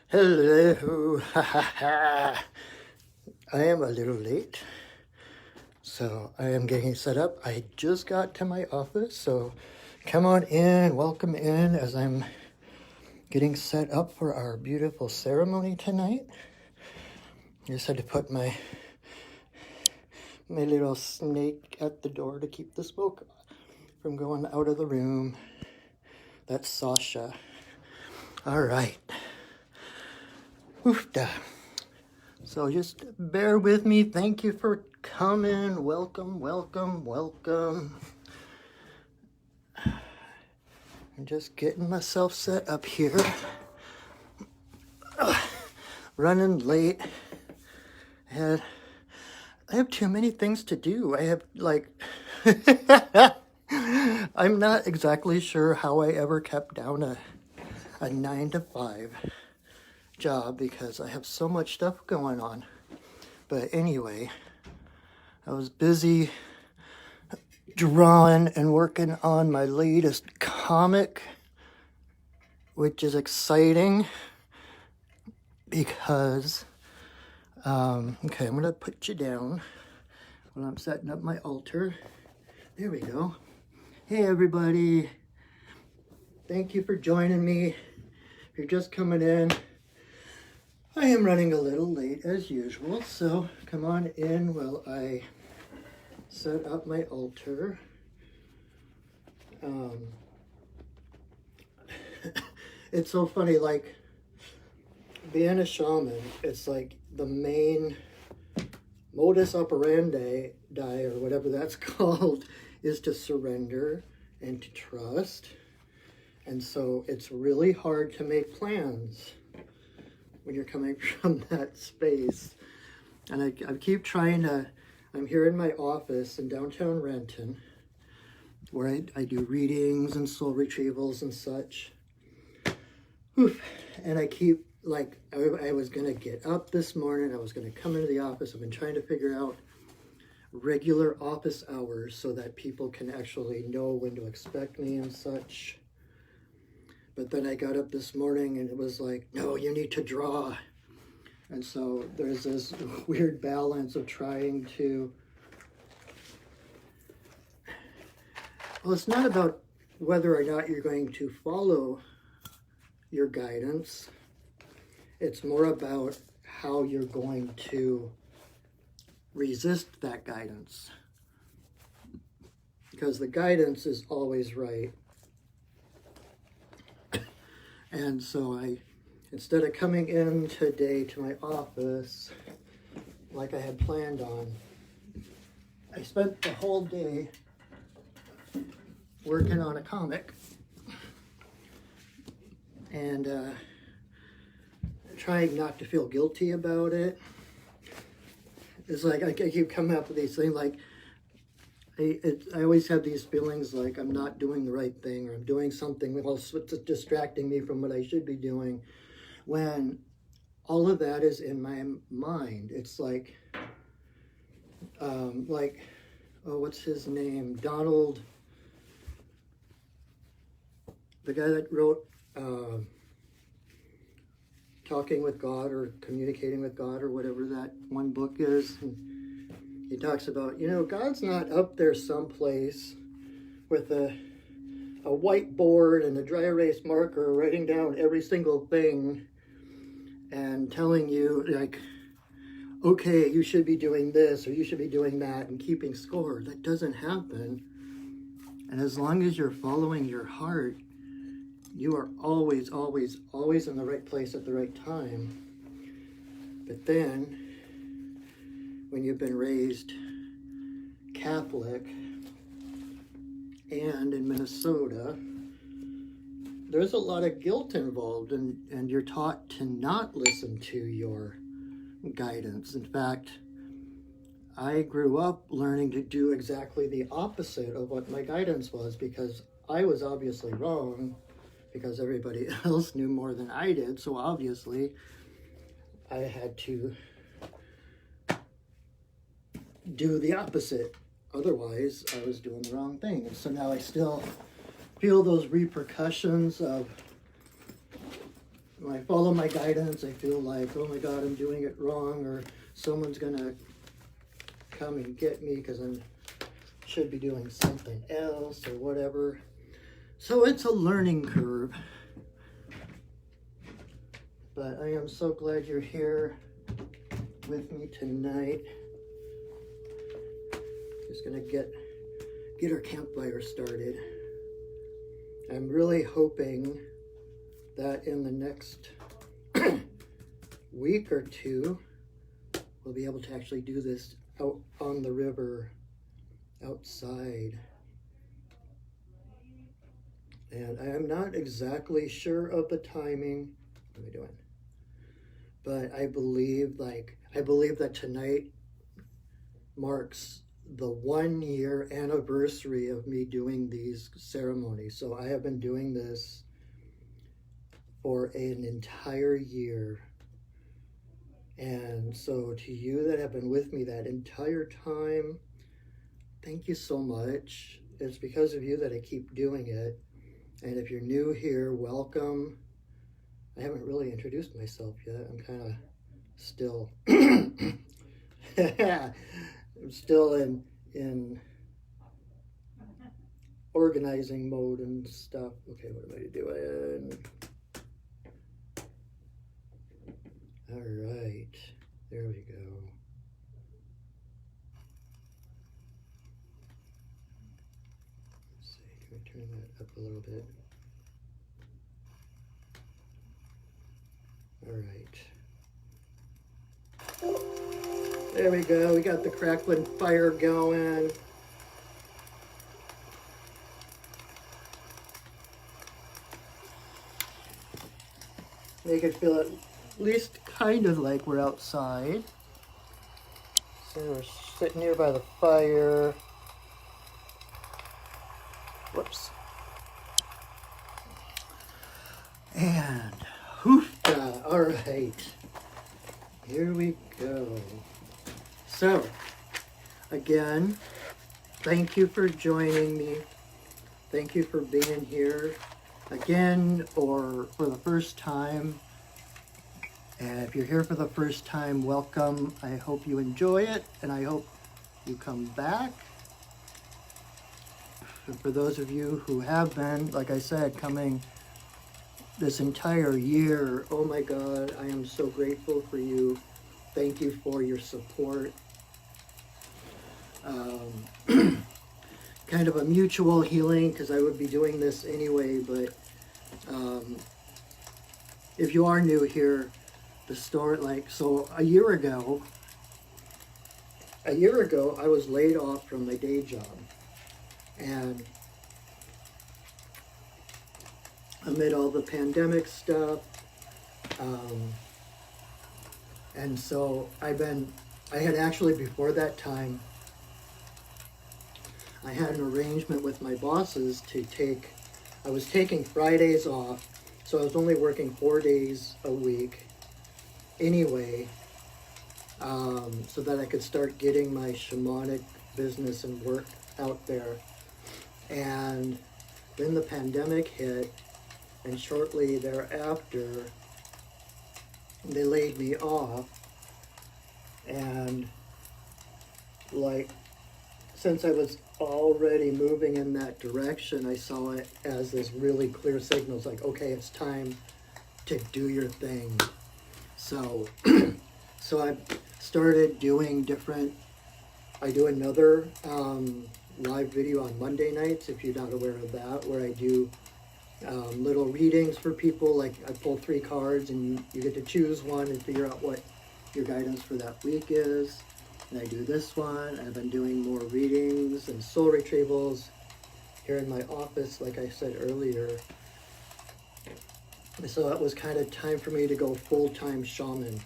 Hello. I am a little late, so I am getting set up. I just got to my office, so come on in, welcome in as I'm getting set up for our beautiful ceremony tonight. I just had to put my little snake at the door to keep the smoke from going out of the room. That's Sasha. All right. Oofda. So just bear with me. Thank you for coming. Welcome, welcome, welcome. I'm just getting myself set up here. Running late. I have too many things to do. I have I'm not exactly sure how I ever kept down a 9 to 5 job because I have so much stuff going on. But anyway, I was busy drawing and working on my latest comic, which is exciting because, okay, I'm gonna put you down while I'm setting up my altar. There we go. Hey everybody, thank you for joining me. If you're just coming in, I am running a little late as usual, so come on in while I set up my altar. It's so funny, like being a shaman, it's like the main modus operandi, or whatever that's called, is to surrender and to trust. And so it's really hard to make plans when you're coming from that space. And I keep trying to, I'm here in my office in downtown Renton, where I do readings and soul retrievals and such. Oof. And I keep, like, I was going to get up this morning. I was going to come into the office. I've been trying to figure out regular office hours so that people can actually know when to expect me and such. But then I got up this morning and it was like, no, you need to draw. And so there's this weird balance of trying to, well, it's not about whether or not you're going to follow your guidance. It's more about how you're going to resist that guidance. Because the guidance is always right. And so instead of coming in today to my office like I had planned on, I spent the whole day working on a comic and trying not to feel guilty about it. It's like I keep coming up with these things like, I always have these feelings like I'm not doing the right thing or I'm doing something else that's distracting me from what I should be doing, when all of that is in my mind. It's like, oh, what's his name? Donald, the guy that wrote Talking with God or Communicating with God or whatever that one book is. And he talks about, God's not up there someplace with a whiteboard and a dry erase marker writing down every single thing and telling you, like, okay, you should be doing this or you should be doing that and keeping score. That doesn't happen. And as long as you're following your heart, you are always, always, always in the right place at the right time. But then, when you've been raised Catholic and in Minnesota, there's a lot of guilt involved, and you're taught to not listen to your guidance. In fact, I grew up learning to do exactly the opposite of what my guidance was because I was obviously wrong because everybody else knew more than I did. So obviously I had to do the opposite. Otherwise, I was doing the wrong thing. And so now I still feel those repercussions of when I follow my guidance, I feel like, oh my God, I'm doing it wrong, or someone's gonna come and get me because I should be doing something else or whatever. So it's a learning curve. But I am so glad you're here with me tonight. Just gonna get our campfire started. I'm really hoping that in the next week or two, we'll be able to actually do this out on the river, outside. And I am not exactly sure of the timing. What am I doing? But I believe that tonight marks the 1-year anniversary of me doing these ceremonies. So I have been doing this for an entire year. And so to you that have been with me that entire time, thank you so much. It's because of you that I keep doing it. And if you're new here, welcome. I haven't really introduced myself yet. I'm kind of still I'm still in organizing mode and stuff. Okay, what am I doing? All right, there we go. Let's see, can we turn that up a little bit? All right. There we go. We got the crackling fire going. Make it feel at least kind of like we're outside. So we're sitting here by the fire. Whoops. And hoofda. All right. Here we go. So, again, thank you for joining me. Thank you for being here again or for the first time. And if you're here for the first time, welcome. I hope you enjoy it, and I hope you come back. And for those of you who have been, like I said, coming this entire year, oh my God, I am so grateful for you. Thank you for your support. Kind of a mutual healing, because I would be doing this anyway, but if you are new here, the story, so a year ago, I was laid off from my day job, and amid all the pandemic stuff, and so I had actually, before that time, I had an arrangement with my bosses I was taking Fridays off, so I was only working 4 days a week anyway, so that I could start getting my shamanic business and work out there. And then the pandemic hit, and shortly thereafter, they laid me off. And since I was already moving in that direction, I saw it as this really clear signal. It's like, okay, it's time to do your thing. So, so I started doing I do another live video on Monday nights, if you're not aware of that, where I do little readings for people. Like, I pull 3 cards and you get to choose one and figure out what your guidance for that week is. And I do this one. I've been doing more readings and soul retrievals here in my office, like I said earlier. So it was kind of time for me to go full-time shaman.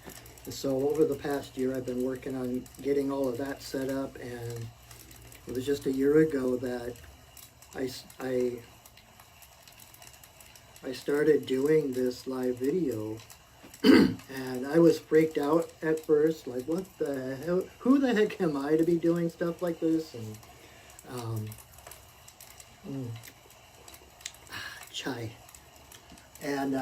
And so over the past year, I've been working on getting all of that set up, and it was just a year ago that I started doing this live video. And I was freaked out at first, like, what the hell, who the heck am I to be doing stuff like this? And chai. And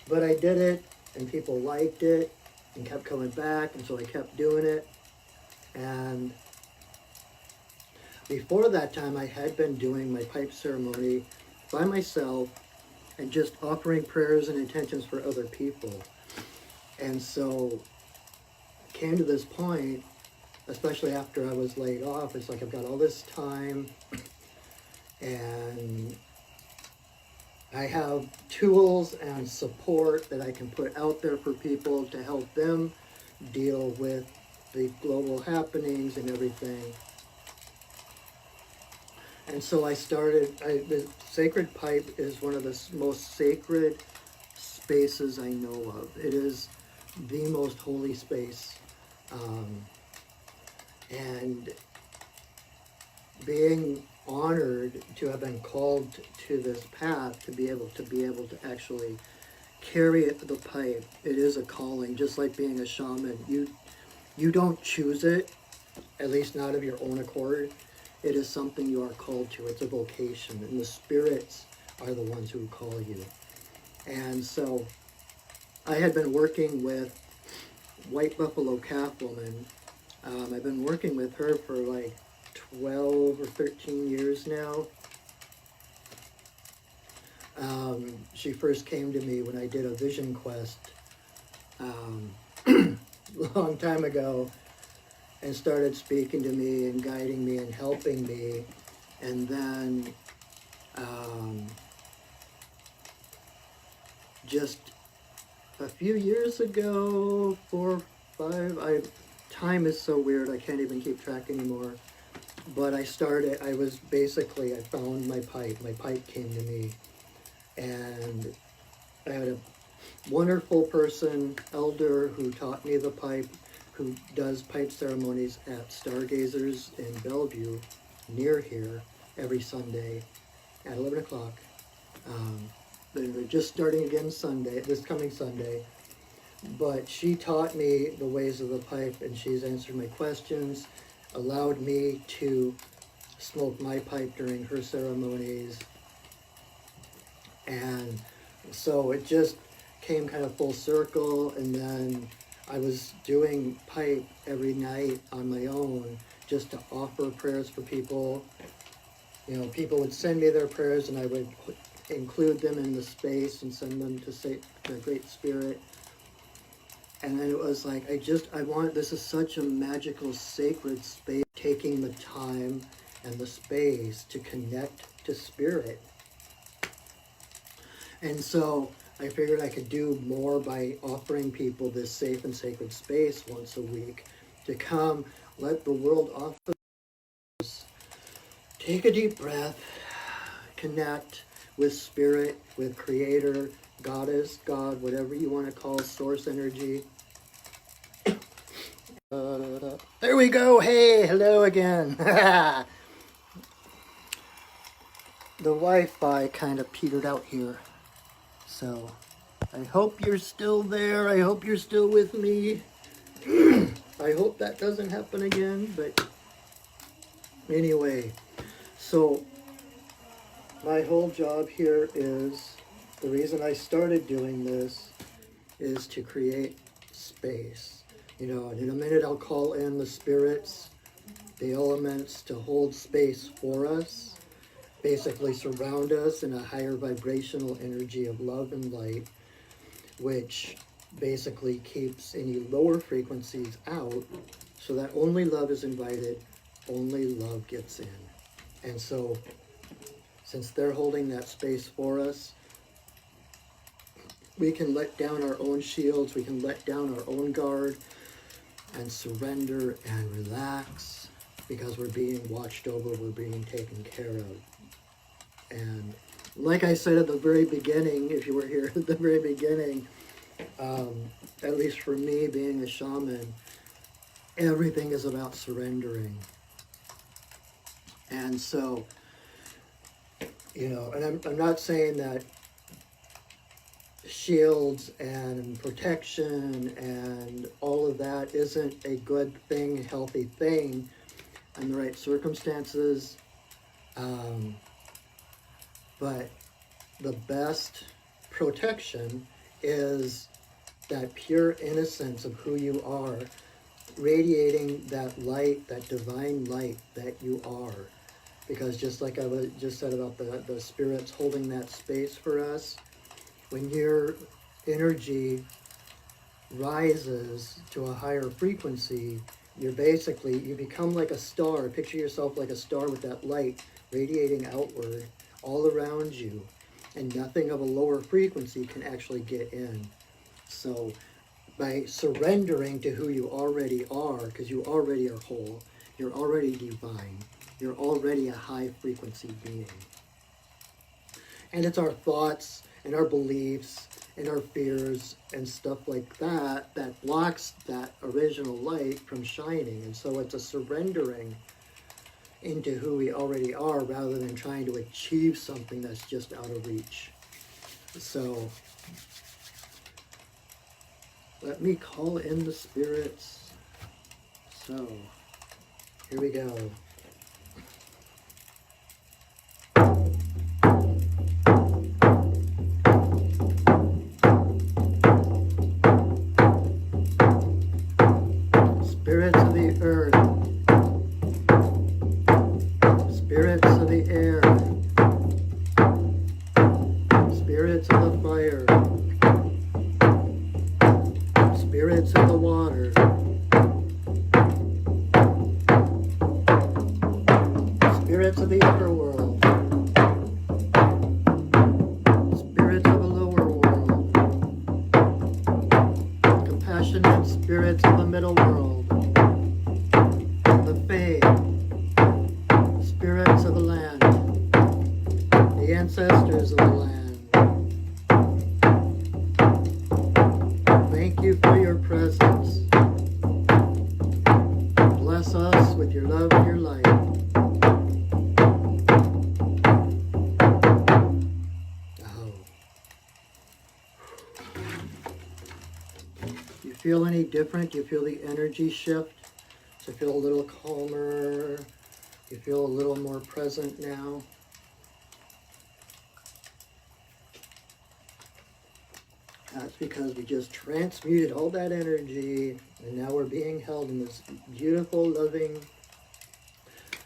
But I did it, and people liked it, and kept coming back, and so I kept doing it. And before that time, I had been doing my pipe ceremony by myself and just offering prayers and intentions for other people. And so it came to this point, especially after I was laid off, it's like I've got all this time and I have tools and support that I can put out there for people to help them deal with the global happenings and everything. And so the Sacred Pipe is one of the most sacred spaces I know of. It is the most holy space. And being honored to have been called to this path, to be able to actually carry the pipe, it is a calling, just like being a shaman. You don't choose it, at least not of your own accord. It is something you are called to. It's a vocation, and the spirits are the ones who call you. And so I had been working with White Buffalo Calf Woman. I've been working with her for like 12 or 13 years now. She first came to me when I did a vision quest a long time ago, and started speaking to me and guiding me and helping me. And then just a few years ago, 4, 5, time is so weird, I can't even keep track anymore. But I found my pipe came to me. And I had a wonderful person, elder, who taught me the pipe, who does pipe ceremonies at Stargazers in Bellevue, near here, every Sunday at 11 o'clock. They're just starting again this coming Sunday. But she taught me the ways of the pipe, and she's answered my questions, allowed me to smoke my pipe during her ceremonies. And so it just came kind of full circle, and then I was doing pipe every night on my own just to offer prayers for people. You know, people would send me their prayers, and I would include them in the space and send them to the Great Spirit. And then it was like, this is such a magical, sacred space, taking the time and the space to connect to Spirit. And so I figured I could do more by offering people this safe and sacred space once a week to come, let the world off the take a deep breath, connect with Spirit, with Creator, Goddess, God, whatever you want to call source energy. There we go. Hey, hello again. The Wi-Fi kind of petered out here. So I hope you're still there. I hope you're still with me. I hope that doesn't happen again. But anyway, so my whole job here is, the reason I started doing this is to create space. You know, and in a minute I'll call in the spirits, the elements, to hold space for us. Basically surround us in a higher vibrational energy of love and light, which basically keeps any lower frequencies out, so that only love is invited, only love gets in. And so, since they're holding that space for us, we can let down our own shields, we can let down our own guard, and surrender and relax, because we're being watched over, we're being taken care of. And like I said at the very beginning, if you were here at the very beginning, at least for me being a shaman, everything is about surrendering. And so, you know, and I'm not saying that shields and protection and all of that isn't a good thing, a healthy thing in the right circumstances. But the best protection is that pure innocence of who you are, radiating that light, that divine light that you are. Because just like I just said about the spirits holding that space for us, when your energy rises to a higher frequency, you become like a star. Picture yourself like a star with that light radiating outward all around you, and nothing of a lower frequency can actually get in. So by surrendering to who you already are, because you already are whole, you're already divine, you're already a high frequency being. And it's our thoughts and our beliefs and our fears and stuff like that that blocks that original light from shining. And so it's a surrendering into who we already are rather than trying to achieve something that's just out of reach. So let me call in the spirits. So here we go. Spirits of the earth, spirits of the air, spirits of the fire, spirits of the water, spirits of the upper world, spirits of the lower world, compassionate spirits of the middle world, the Fae, spirits of the land, the ancestors of the land. Thank you for your presence. Bless us with your love and your light. Oh. Do you feel any different? Do you feel the energy shift? Does it feel a little calmer? Do you feel a little more present now? That's because we just transmuted all that energy, and now we're being held in this beautiful, loving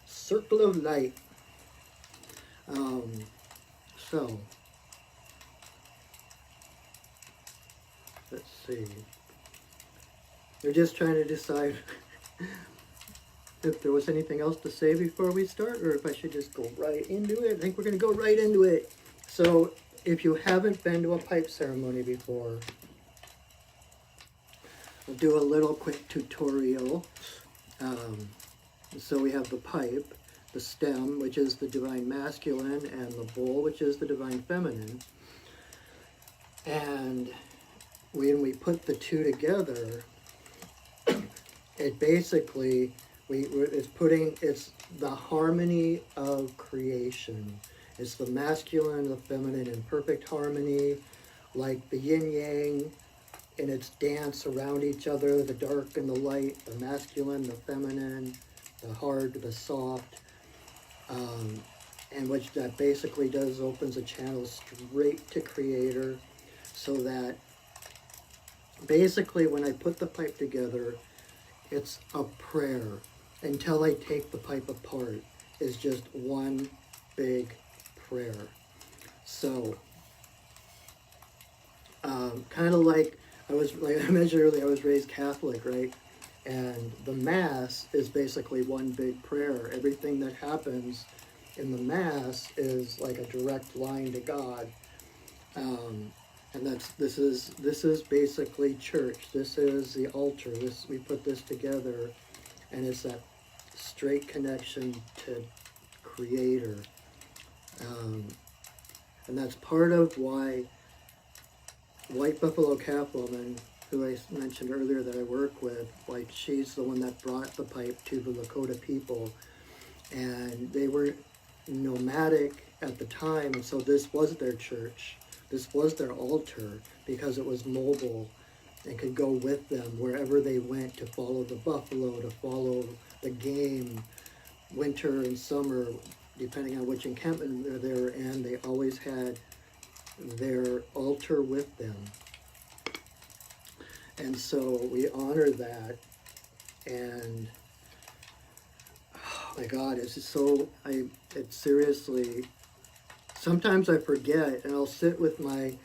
circle of light. So, let's see. We're just trying to decide if there was anything else to say before we start, or if I should just go right into it. I think we're going to go right into it. So, if you haven't been to a pipe ceremony before, I'll do a little quick tutorial. So we have the pipe, the stem, which is the divine masculine, and the bowl, which is the divine feminine. And when we put the two together, it basically, it's the harmony of creation. It's the masculine and the feminine in perfect harmony, like the yin-yang in its dance around each other, the dark and the light, the masculine, the feminine, the hard, the soft, and which that basically opens a channel straight to Creator, so that basically when I put the pipe together, it's a prayer until I take the pipe apart. It's just one big prayer. So, kind of like I mentioned earlier, I was raised Catholic, right? And the Mass is basically one big prayer. Everything that happens in the Mass is like a direct line to God. And this is basically church. This is the altar. We put this together, and it's that straight connection to Creator. And that's part of why White Buffalo Catwoman, who I mentioned earlier that I work with, like she's the one that brought the pipe to the Lakota people, and they were nomadic at the time, and so this was their church. This was their altar because it was mobile and could go with them wherever they went to follow the buffalo, to follow the game, winter and summer, depending on which encampment they were in. They always had their altar with them. And so we honor that. And oh my God, it's just so, it's seriously, sometimes I forget, and I'll sit with my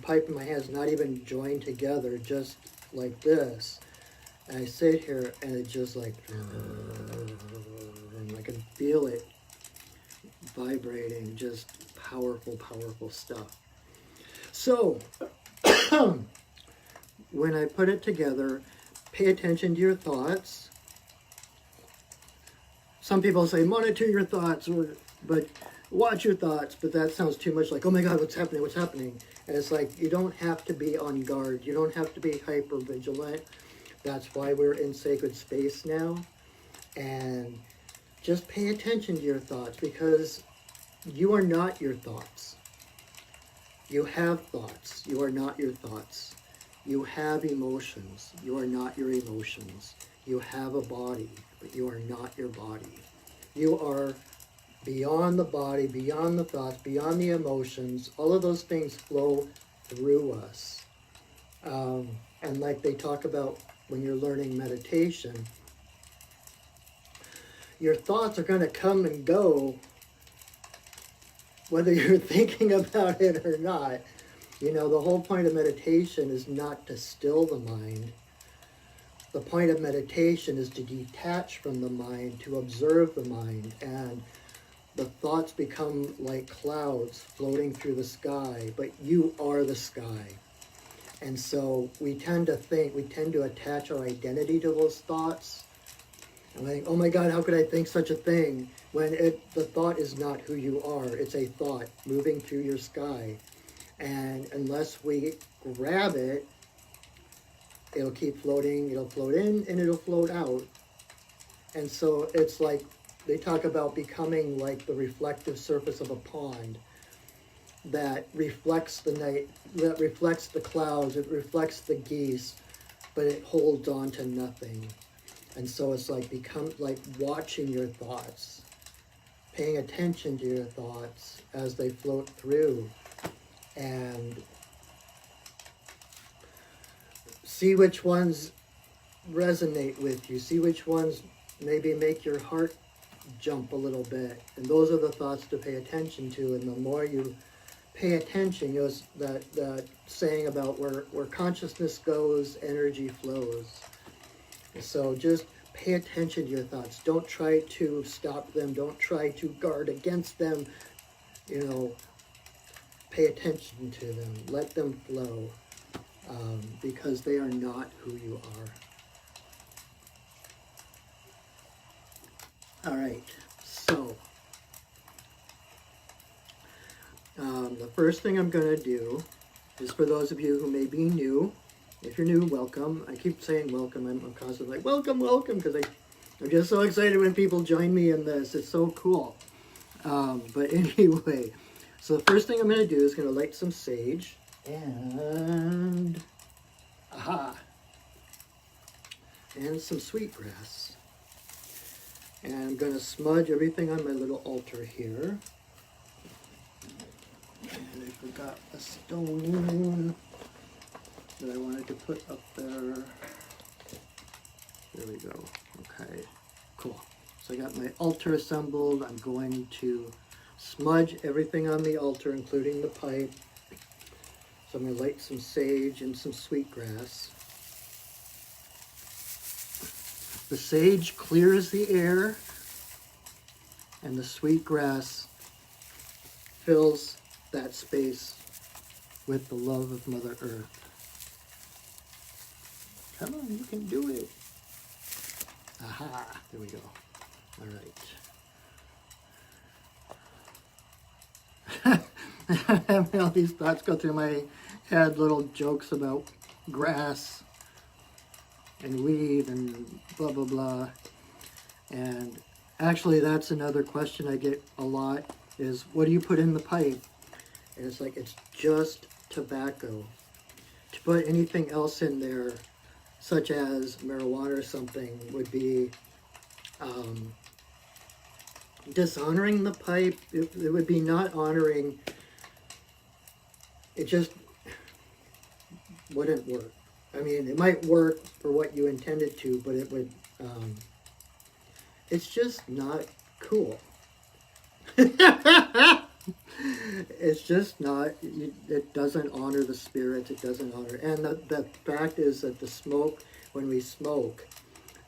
pipe in my hands, not even joined together, just like this. And I sit here and it just like, and I can feel it vibrating, just powerful, powerful stuff. So, when I put it together, pay attention to your thoughts. Some people say monitor your thoughts, but watch your thoughts, but that sounds too much like, oh my God, what's happening, what's happening? And it's like, you don't have to be on guard. You don't have to be hyper vigilant. That's why we're in sacred space now. And just pay attention to your thoughts, because you are not your thoughts. You have thoughts. You are not your thoughts. You have emotions. You are not your emotions. You have a body, but you are not your body. You are beyond the body, beyond the thoughts, beyond the emotions. All of those things flow through us. And like they talk about when you're learning meditation, your thoughts are going to come and go whether you're thinking about it or not. You know, the whole point of meditation is not to still the mind. The point of meditation is to detach from the mind, to observe the mind, and the thoughts become like clouds floating through the sky, but you are the sky. And so we tend to attach our identity to those thoughts. And we think, oh my God, how could I think such a thing? When the thought is not who you are. It's a thought moving through your sky. And unless we grab it, it'll keep floating, it'll float in, and it'll float out. And so it's like, they talk about becoming like the reflective surface of a pond that reflects the night, that reflects the clouds, it reflects the geese, but it holds on to nothing. And so it's like watching your thoughts, paying attention to your thoughts as they float through, and see which ones resonate with you, see which ones maybe make your heart jump a little bit. And those are the thoughts to pay attention to. And the more you pay attention, you know, that saying about where consciousness goes, energy flows. So just pay attention to your thoughts. Don't try to stop them. Don't try to guard against them. You know, pay attention to them. Let them flow, because they are not who you are. All right, so the first thing I'm going to do is for those of you who may be new. If you're new, welcome. I keep saying welcome. I'm constantly like, welcome, welcome, because I'm just so excited when people join me in this. It's so cool. But anyway, so the first thing I'm going to do is going to light some sage. And, and some sweetgrass. And I'm going to smudge everything on my little altar here. And I forgot a stone that I wanted to put up there. There we go. Okay, cool. So I got my altar assembled. I'm going to smudge everything on the altar, including the pipe. So I'm going to light some sage and some sweetgrass. The sage clears the air, and the sweetgrass fills that space with the love of Mother Earth. Come on, you can do it. Aha, there we go. All right. Having all these thoughts go through my head, little jokes about grass and weed and blah, blah, blah. And actually, that's another question I get a lot is, what do you put in the pipe? And it's like, it's just tobacco. To put anything else in there, such as marijuana or something, would be dishonoring the pipe. It would be not honoring. It just wouldn't work. I mean, it might work for what you intended to, but it would, it's just not cool. It's just not, it doesn't honor the spirit, it doesn't honor, and the fact is that the smoke, when we smoke,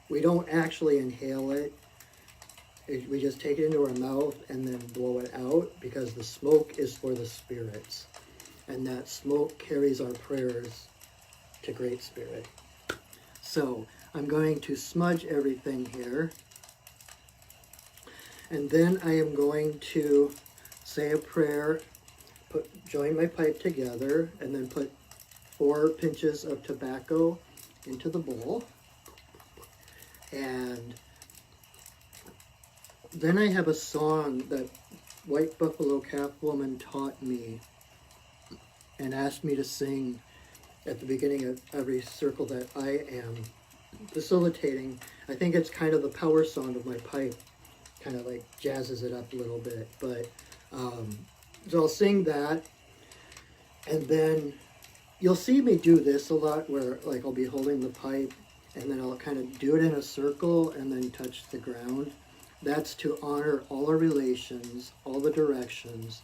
we don't actually inhale it. We just take it into our mouth and then blow it out, because the smoke is for the spirits, and that smoke carries our prayers to Great Spirit. So I'm going to smudge everything here, and then I am going to say a prayer, join my pipe together, and then put 4 pinches of tobacco into the bowl. And then I have a song that White Buffalo Calf Woman taught me and asked me to sing at the beginning of every circle that I am facilitating. I think it's kind of the power song of my pipe, kind of like jazzes it up a little bit. But so I'll sing that, and then you'll see me do this a lot, where like I'll be holding the pipe and then I'll kind of do it in a circle and then touch the ground. That's to honor all our relations, all the directions,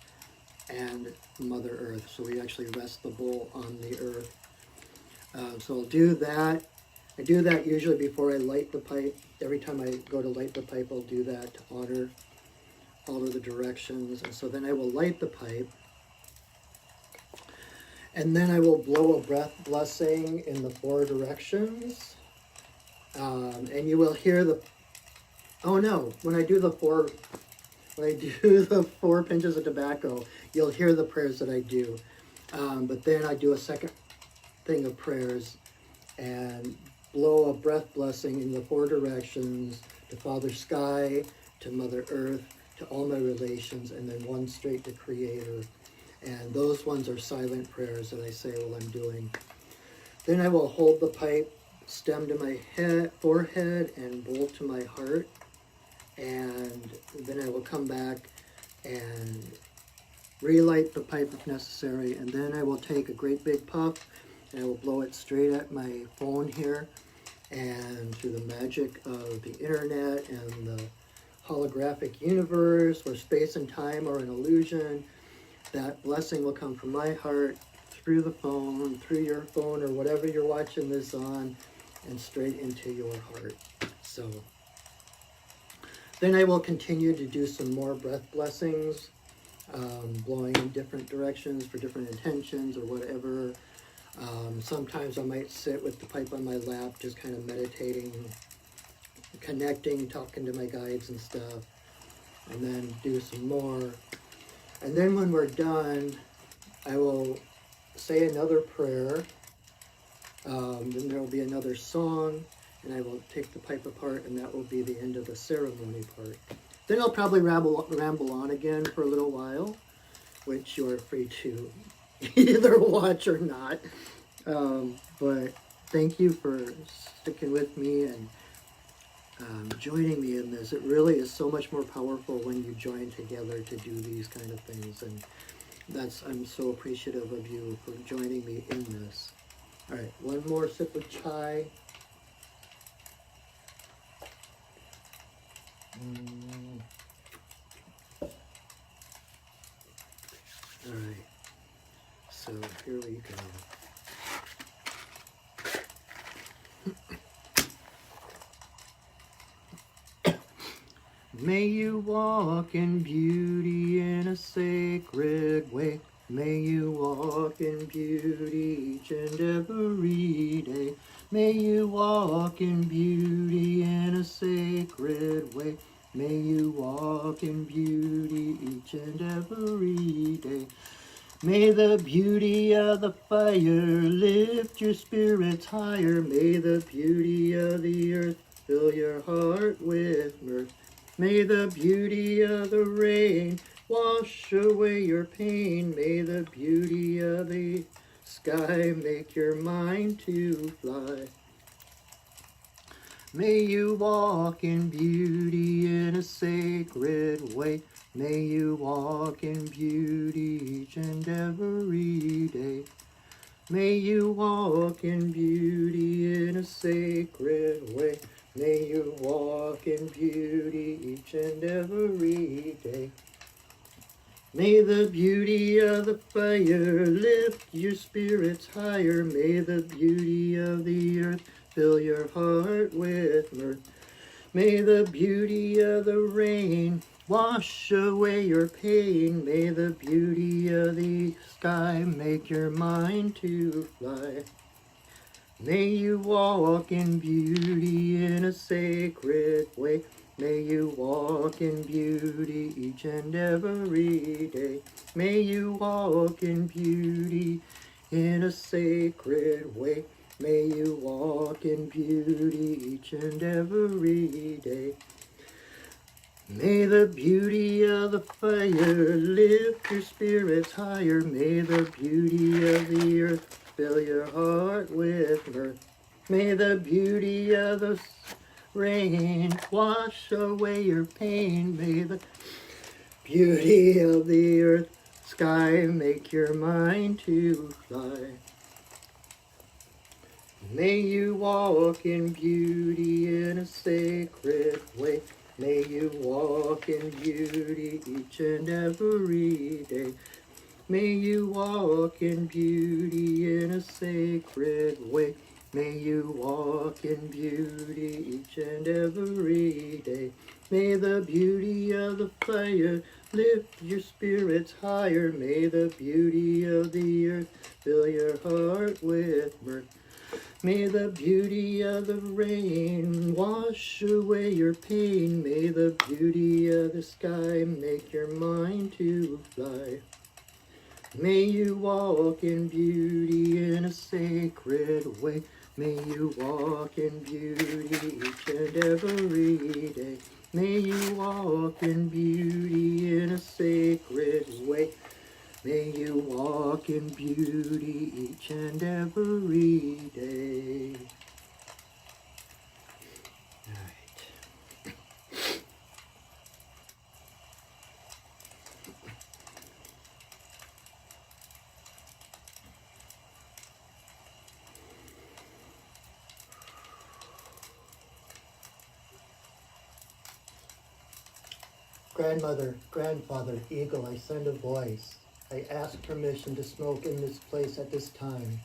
and Mother Earth. So we actually rest the bowl on the earth. So I'll do that. I do that usually before I light the pipe. Every time I go to light the pipe, I'll do that to honor all of the directions. And so then I will light the pipe. And then I will blow a breath blessing in the 4 directions. And you will hear the, oh no, when I do the 4 pinches of tobacco, you'll hear the prayers that I do. But then I do a second thing of prayers and blow a breath blessing in the 4 directions, to Father Sky, to Mother Earth, to all my relations, and then 1 straight to Creator. And those ones are silent prayers that I say while I'm doing. Then I will hold the pipe stem to my forehead and bowl to my heart. And then I will come back and relight the pipe if necessary. And then I will take a great big puff and I will blow it straight at my phone here. And through the magic of the internet and the holographic universe, where space and time are an illusion, that blessing will come from my heart through the phone, through your phone, or whatever you're watching this on, and straight into your heart. So then I will continue to do some more breath blessings, blowing in different directions for different intentions or whatever. Sometimes I might sit with the pipe on my lap, just kind of meditating, connecting, talking to my guides and stuff, and then do some more. And then when we're done, I will say another prayer. Then there will be another song, and I will take the pipe apart, and that will be the end of the ceremony part. Then I'll probably ramble on again for a little while, which you are free to either watch or not. But thank you for sticking with me and joining me in this. It really is so much more powerful when you join together to do these kind of things, and I'm so appreciative of you for joining me in this. All right, one more sip of chai. All right, so here we go. May you walk in beauty in a sacred way. May you walk in beauty each and every day. May you walk in beauty in a sacred way. May you walk in beauty each and every day. May the beauty of the fire lift your spirits higher. May the beauty of the earth fill your heart with mirth. May the beauty of the rain wash away your pain. May the beauty of the sky make your mind to fly. May you walk in beauty in a sacred way. May you walk in beauty each and every day. May you walk in beauty in a sacred way. May you walk in beauty each and every day. May the beauty of the fire lift your spirits higher. May the beauty of the earth fill your heart with mirth. May the beauty of the rain wash away your pain. May the beauty of the sky make your mind to fly. May you walk in beauty in a sacred way. May you walk in beauty each and every day. May you walk in beauty in a sacred way. May you walk in beauty each and every day. May the beauty of the fire lift your spirits higher. May the beauty of the earth fill your heart with mirth. May the beauty of the rain wash away your pain. May the beauty of the earth sky make your mind to fly. May you walk in beauty in a sacred way. May you walk in beauty each and every day. May you walk in beauty in a sacred way. May you walk in beauty each and every day. May the beauty of the fire lift your spirits higher. May the beauty of the earth fill your heart with mirth. May the beauty of the rain wash away your pain. May the beauty of the sky make your mind to fly. May you walk in beauty in a sacred way. May you walk in beauty each and every day. May you walk in beauty in a sacred way. May you walk in beauty each and every day. All right. Grandmother, grandfather, eagle, I send a voice. I ask permission to smoke in this place at this time.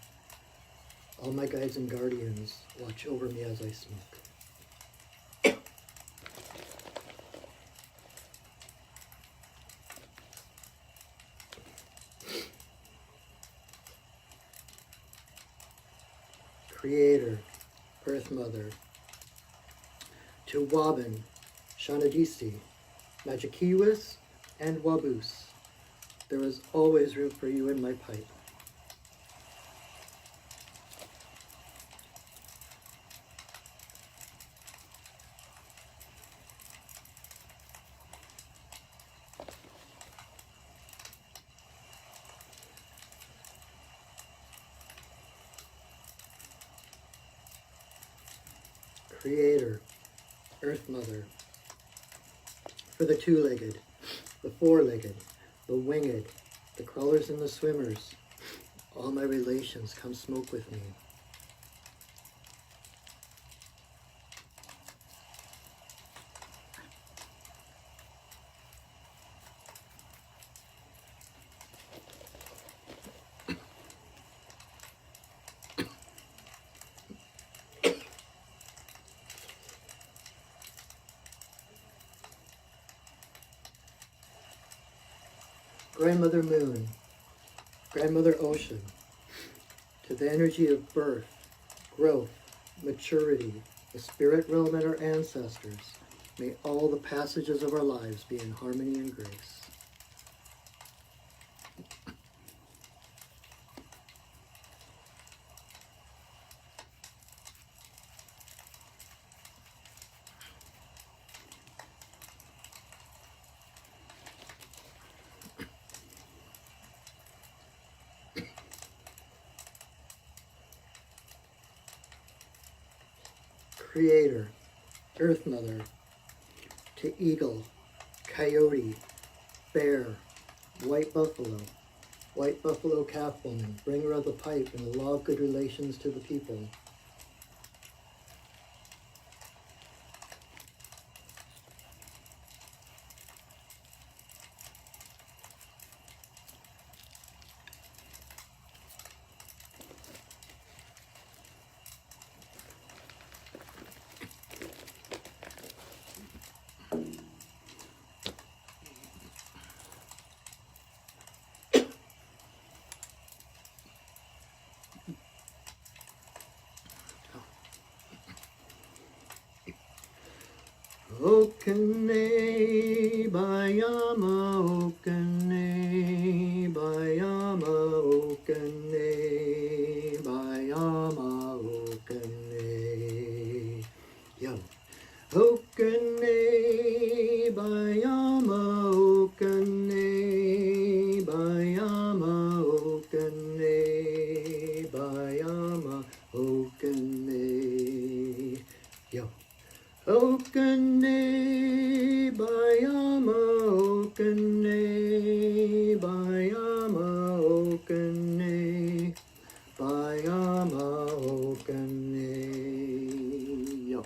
All my guides and guardians watch over me as I smoke. Creator, Earth Mother, to Wabin, Shanadisi, Magikiwis, and Wabus. There is always room for you in my pipe. Creator, Earth Mother, for the two-legged, the four-legged, the winged, the crawlers and the swimmers, all my relations, come smoke with me. Grandmother Moon, Grandmother Ocean, to the energy of birth, growth, maturity, the spirit realm and our ancestors, may all the passages of our lives be in harmony and grace. Creator, Earth Mother, to eagle, coyote, bear, white buffalo, White Buffalo Calf Woman, bringer of the pipe and the law of good relations to the people. Okene bayama, okene bayama, okene bayama, okene. Yo. Okene bayama, okene bayama, okene bayama, okene. Yo. Okene bayama, okene bayama, okene bayama, okene. Yo.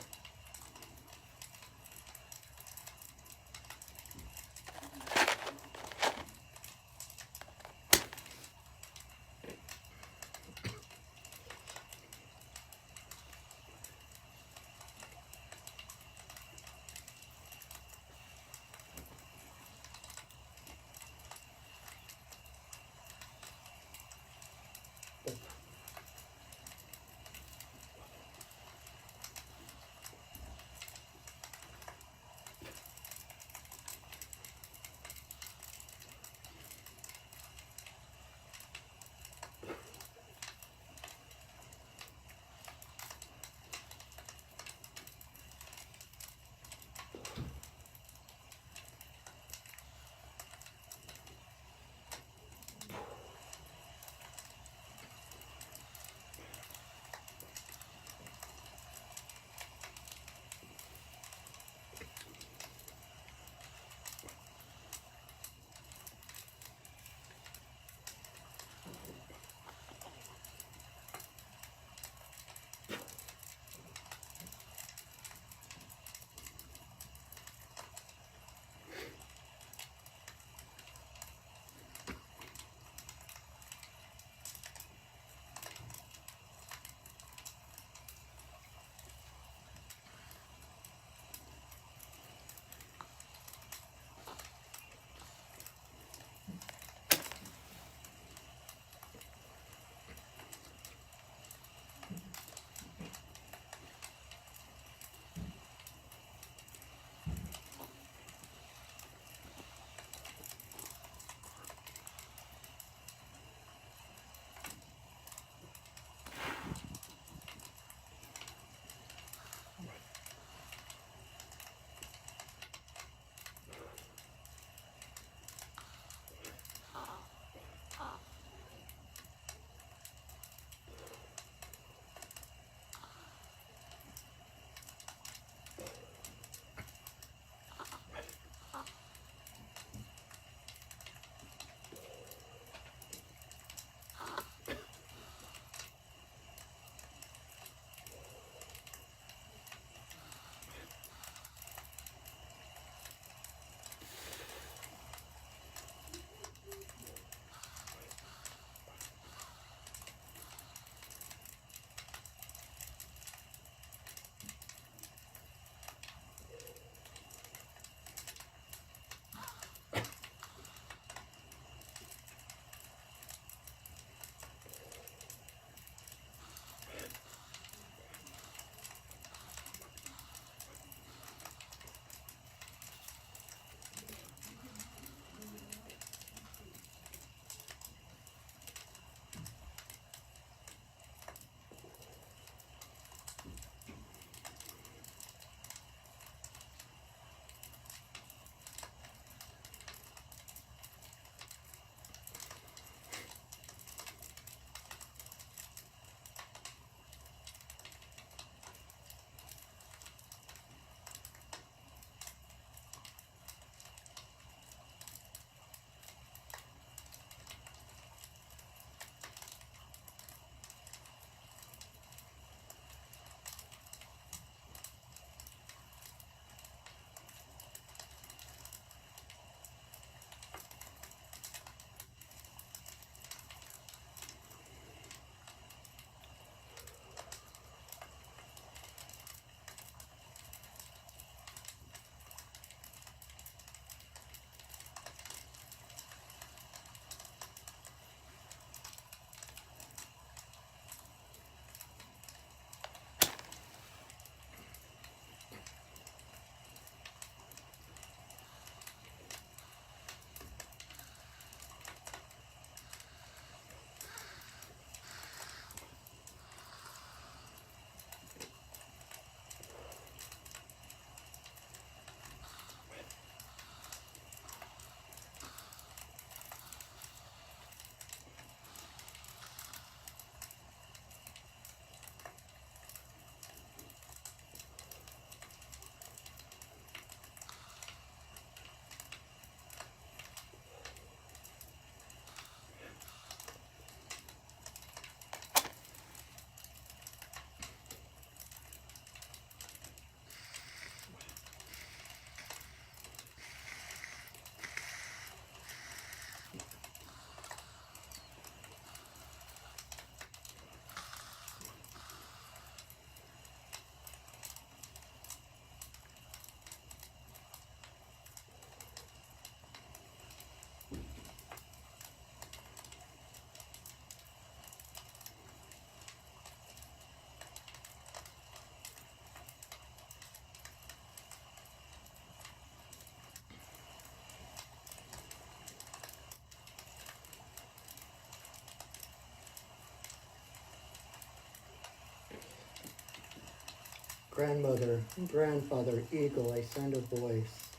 grandmother, grandfather, eagle, I send a voice.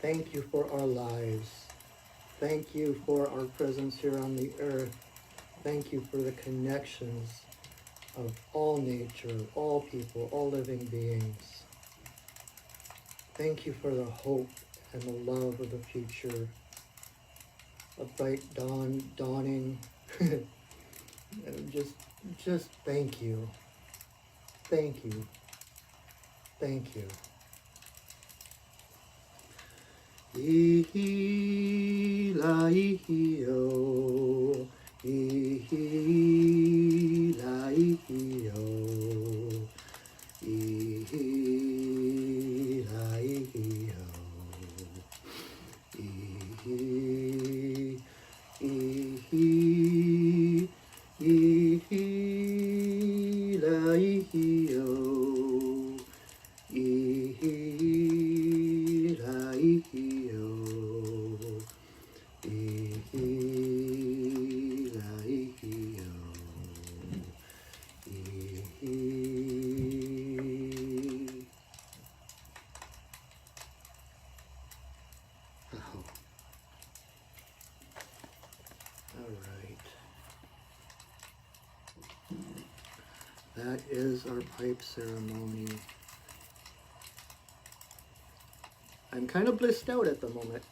Thank you for our lives. Thank you for our presence here on the earth. Thank you for the connections of all nature, all people, all living beings. Thank you for the hope and the love of the future. A bright dawn dawning. And just thank you. Thank you. Thank you. Ihi la ihi o, ihi la ihi o, ihi la ihi o, ihi, ihi, ihi la ihi o, ihi la ihi o, ihi la ihi o, ihi. Oh. All right. That is our pipe ceremony. I'm kind of blissed out at the moment,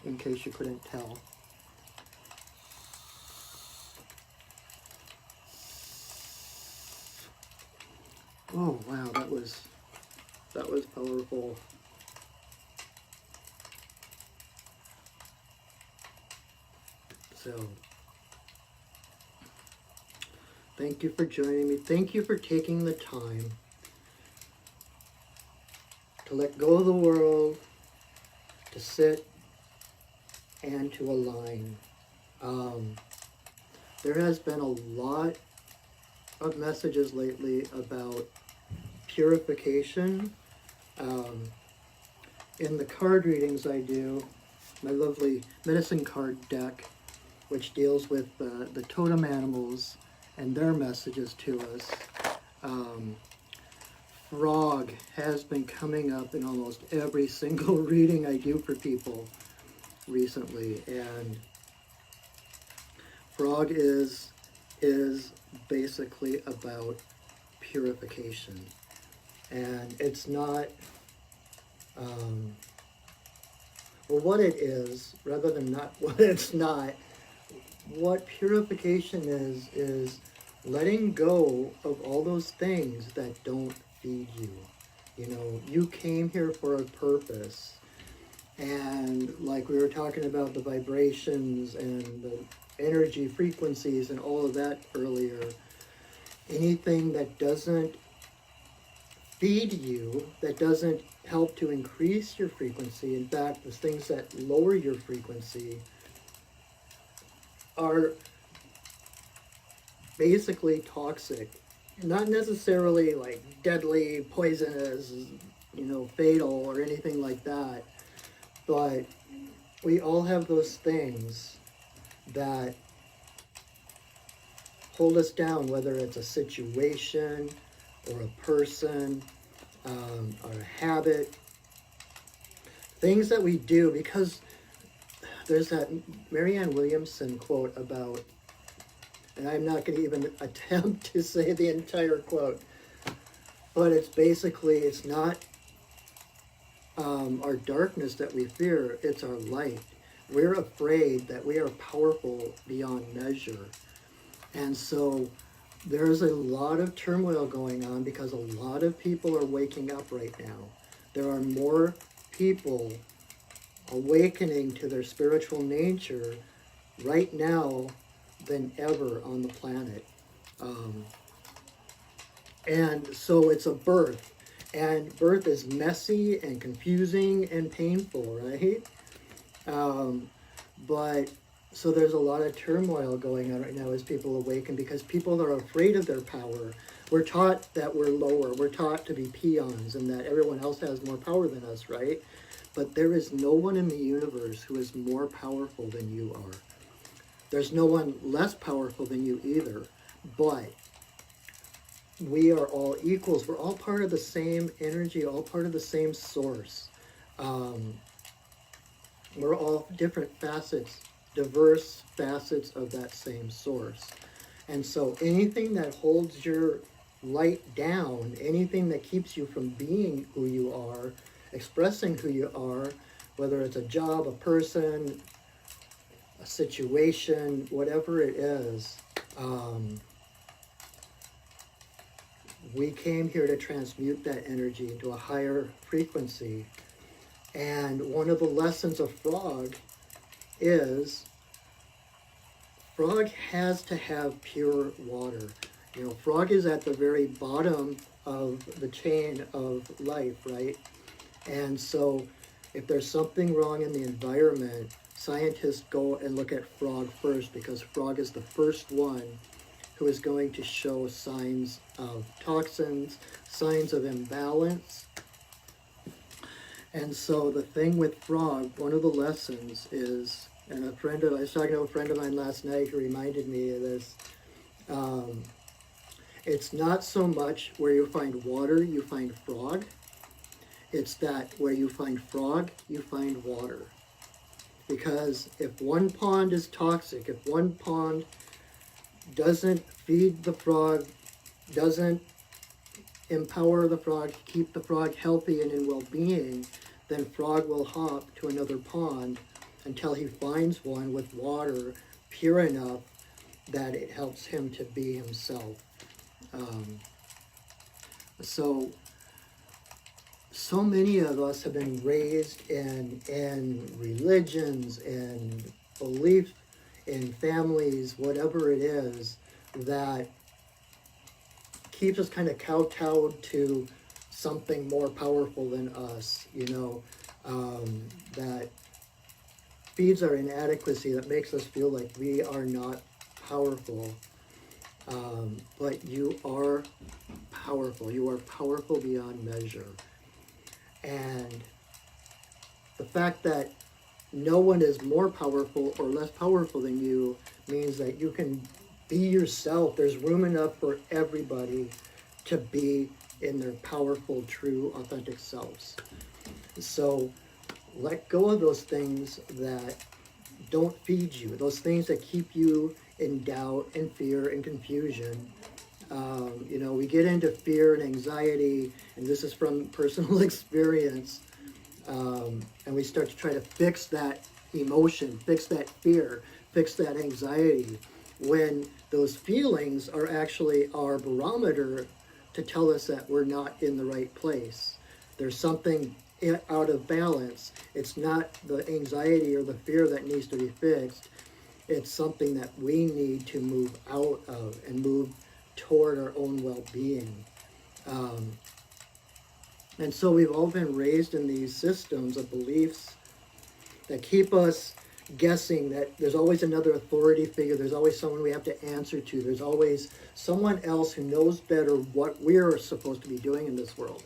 in case you couldn't tell. Oh wow, that was powerful. So, thank you for joining me. Thank you for taking the time to let go of the world, to sit, and to align. There has been a lot of messages lately about purification. In the card readings I do, my lovely medicine card deck, which deals with the totem animals and their messages to us, frog has been coming up in almost every single reading I do for people recently, and frog is basically about purification, and it's not well, what it is rather than not what it's not. What purification is letting go of all those things that don't feed you. You know, you came here for a purpose. And like we were talking about the vibrations and the energy frequencies and all of that earlier, anything that doesn't feed you, that doesn't help to increase your frequency, in fact, the things that lower your frequency are basically toxic. Not necessarily like deadly, poisonous, you know, fatal or anything like that. But we all have those things that hold us down, whether it's a situation or a person or a habit. Things that we do, because there's that Marianne Williamson quote about, and I'm not going to even attempt to say the entire quote, but it's basically, it's not our darkness that we fear, it's our light. We're afraid that we are powerful beyond measure. And so there's a lot of turmoil going on because a lot of people are waking up right now. There are more people awakening to their spiritual nature right now than ever on the planet. And so it's a birth. And birth is messy and confusing and painful, right? But so there's a lot of turmoil going on right now as people awaken because people are afraid of their power. We're taught that we're lower. We're taught to be peons and that everyone else has more power than us, right? But there is no one in the universe who is more powerful than you are. There's no one less powerful than you either. But we are all equals. We're all part of the same energy, all part of the same source. Um, we're all different facets, diverse facets of that same source. And so anything that holds your light down, anything that keeps you from being who you are, expressing who you are, whether it's a job, a person, a situation, whatever it is, we came here to transmute that energy into a higher frequency. And one of the lessons of Frog is Frog has to have pure water. You know, Frog is at the very bottom of the chain of life, right? And so if there's something wrong in the environment, scientists go and look at Frog first, because Frog is the first one who is going to show signs of toxins, signs of imbalance. And so the thing with Frog, one of the lessons is, and I was talking to a friend of mine last night who reminded me of this, it's not so much where you find water, you find Frog. It's that where you find Frog, you find water. Because if one pond is toxic, if one pond doesn't feed the frog, doesn't empower the frog, keep the frog healthy and in well-being, then Frog will hop to another pond until he finds one with water pure enough that it helps him to be himself. So many of us have been raised in religions and belief in families, whatever it is, that keeps us kind of kowtowed to something more powerful than us, you know, that feeds our inadequacy, that makes us feel like we are not powerful. But you are powerful. You are powerful beyond measure. And the fact that no one is more powerful or less powerful than you means that you can be yourself. There's room enough for everybody to be in their powerful, true, authentic selves. So let go of those things that don't feed you, those things that keep you in doubt and fear and confusion. You know, we get into fear and anxiety, and this is from personal experience, and we start to try to fix that emotion, fix that fear, fix that anxiety, when those feelings are actually our barometer to tell us that we're not in the right place. There's something out of balance. It's not the anxiety or the fear that needs to be fixed. It's something that we need to move out of and move toward our own well-being. And so we've all been raised in these systems of beliefs that keep us guessing that there's always another authority figure, there's always someone we have to answer to, there's always someone else who knows better what we're supposed to be doing in this world.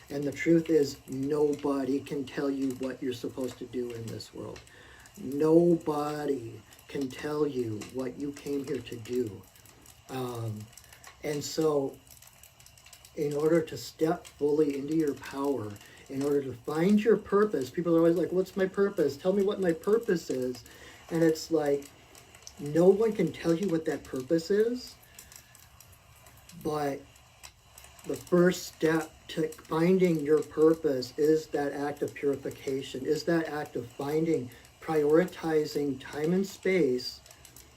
And the truth is, nobody can tell you what you're supposed to do in this world. Nobody can tell you what you came here to do. And so, in order to step fully into your power, in order to find your purpose, people are always like, what's my purpose? Tell me what my purpose is. And it's like, no one can tell you what that purpose is, but the first step to finding your purpose is that act of purification, is that act of prioritizing time and space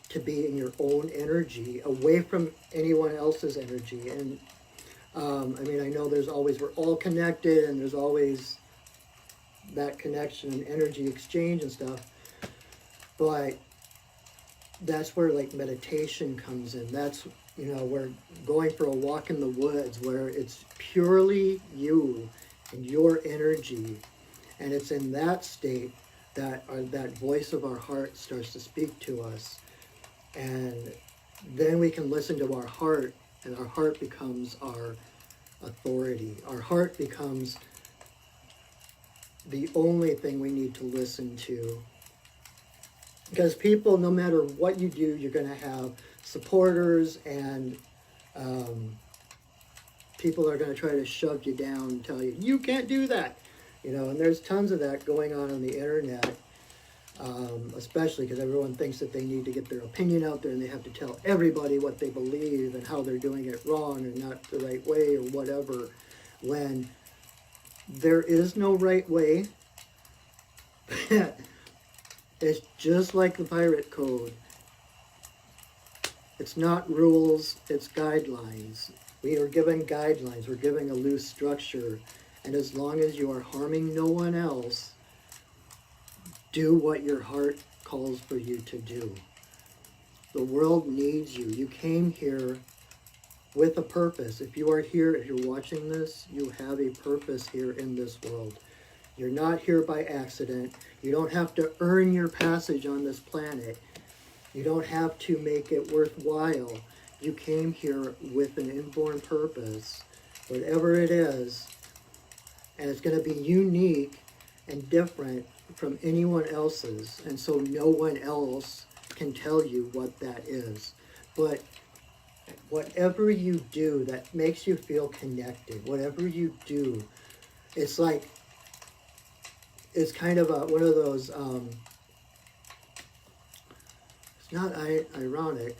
to be in your own energy, away from anyone else's energy. And I mean, I know we're all connected, and there's always that connection and energy exchange and stuff, but that's where like meditation comes in. That's, you know, we're going for a walk in the woods where it's purely you and your energy, and it's in that state that that voice of our heart starts to speak to us, and then we can listen to our heart, and our heart becomes our authority. Our heart becomes the only thing we need to listen to. Because people, no matter what you do, you're going to have supporters and people are going to try to shove you down and tell you, you can't do that. You know, and there's tons of that going on the internet, especially because everyone thinks that they need to get their opinion out there and they have to tell everybody what they believe and how they're doing it wrong and not the right way or whatever, when there is no right way. It's just like the pirate code. It's not rules, it's guidelines. We are given guidelines, we're giving a loose structure, and as long as you are harming no one else, do what your heart calls for you to do. The world needs you. You came here with a purpose. If you are here, if you're watching this, you have a purpose here in this world. You're not here by accident. You don't have to earn your passage on this planet. You don't have to make it worthwhile. You came here with an inborn purpose, whatever it is, and it's going to be unique and different from anyone else's, and so no one else can tell you what that is. But whatever you do that makes you feel connected, whatever you do, it's like, it's kind of one of those, it's not ironic,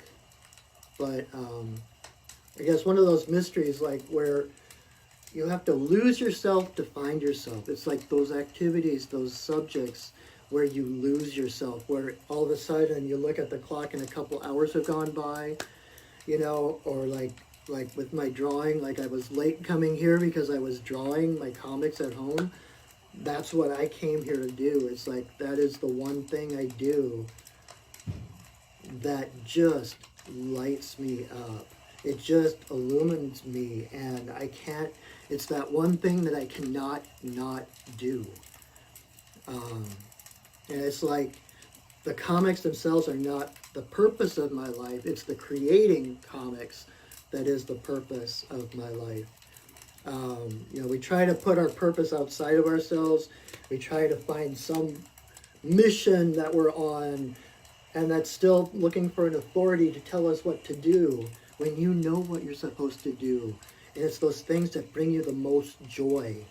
but I guess one of those mysteries, like where you have to lose yourself to find yourself. It's like those activities, those subjects where you lose yourself, where all of a sudden you look at the clock and a couple hours have gone by, you know, or like with my drawing, like I was late coming here because I was drawing my comics at home. That's what I came here to do. It's like, that is the one thing I do that just lights me up. It just illumines me, and I can't, it's that one thing that I cannot not do. And it's like, the comics themselves are not the purpose of my life. It's the creating comics that is the purpose of my life. You know, we try to put our purpose outside of ourselves. We try to find some mission that we're on, and that's still looking for an authority to tell us what to do, when you know what you're supposed to do. And it's those things that bring you the most joy.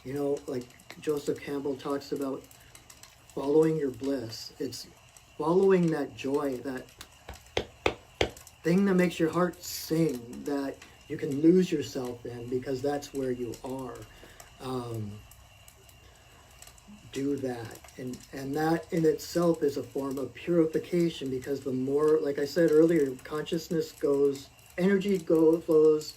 You know, like Joseph Campbell talks about following your bliss. It's following that joy, that thing that makes your heart sing, that you can lose yourself in, because that's where you are. Do that. And that in itself is a form of purification, because the more, like I said earlier, consciousness goes, energy flows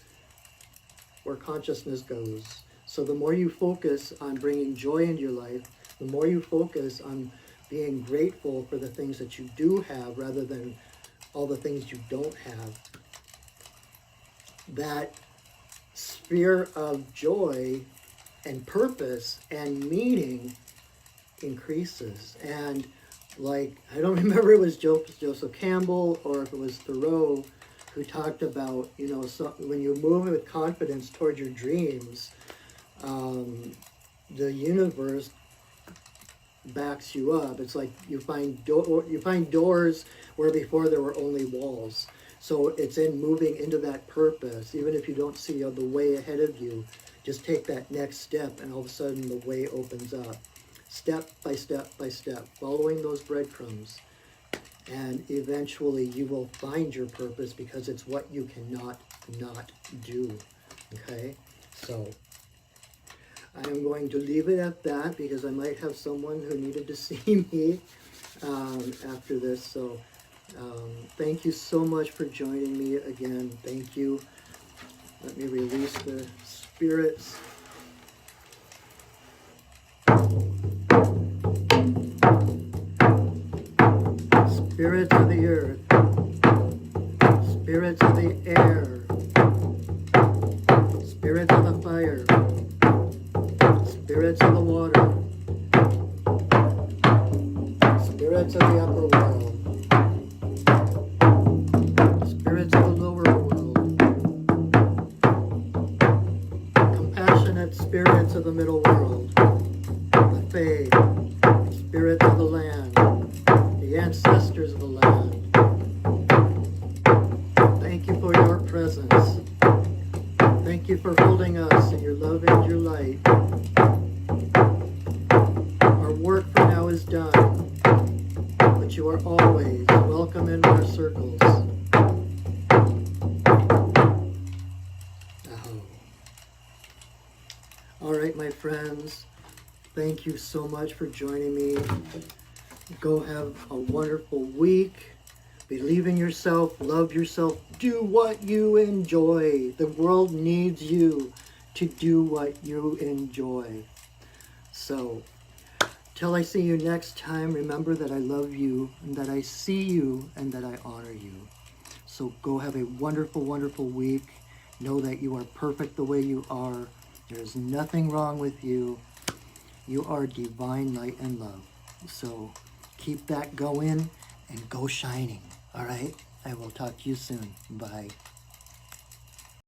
where consciousness goes. So the more you focus on bringing joy into your life, the more you focus on being grateful for the things that you do have rather than all the things you don't have, that sphere of joy and purpose and meaning increases. And like, I don't remember if it was Joseph Campbell or if it was Thoreau who talked about, you know, so when you move with confidence toward your dreams, the universe backs you up. It's like you find doors where before there were only walls. So it's in moving into that purpose. Even if you don't see the way ahead of you, just take that next step, and all of a sudden the way opens up. Step by step by step, following those breadcrumbs. And eventually you will find your purpose, because it's what you cannot not do. Okay? So I am going to leave it at that, because I might have someone who needed to see me after this. So thank you so much for joining me again. Thank you. Let me release the spirits. Spirits of the earth, spirits of the air, spirits of the fire, spirits of the water, spirits of the upper world, spirits of the lower world, compassionate spirits of the middle world, the fae, spirits of the land, the ancestors of the land. Thank you for your presence. Thank you for holding us in your love and your light. Our work for now is done, but you are always welcome in our circles. All right, my friends, thank you so much for joining me. Go have a wonderful week. Believe in yourself, love yourself, do what you enjoy. The world needs you to do what you enjoy. So, till I see you next time, remember that I love you and that I see you and that I honor you. So go have a wonderful, wonderful week. Know that you are perfect the way you are. There is nothing wrong with you. You are divine light and love. So keep that going and go shining. All right? I will talk to you soon. Bye.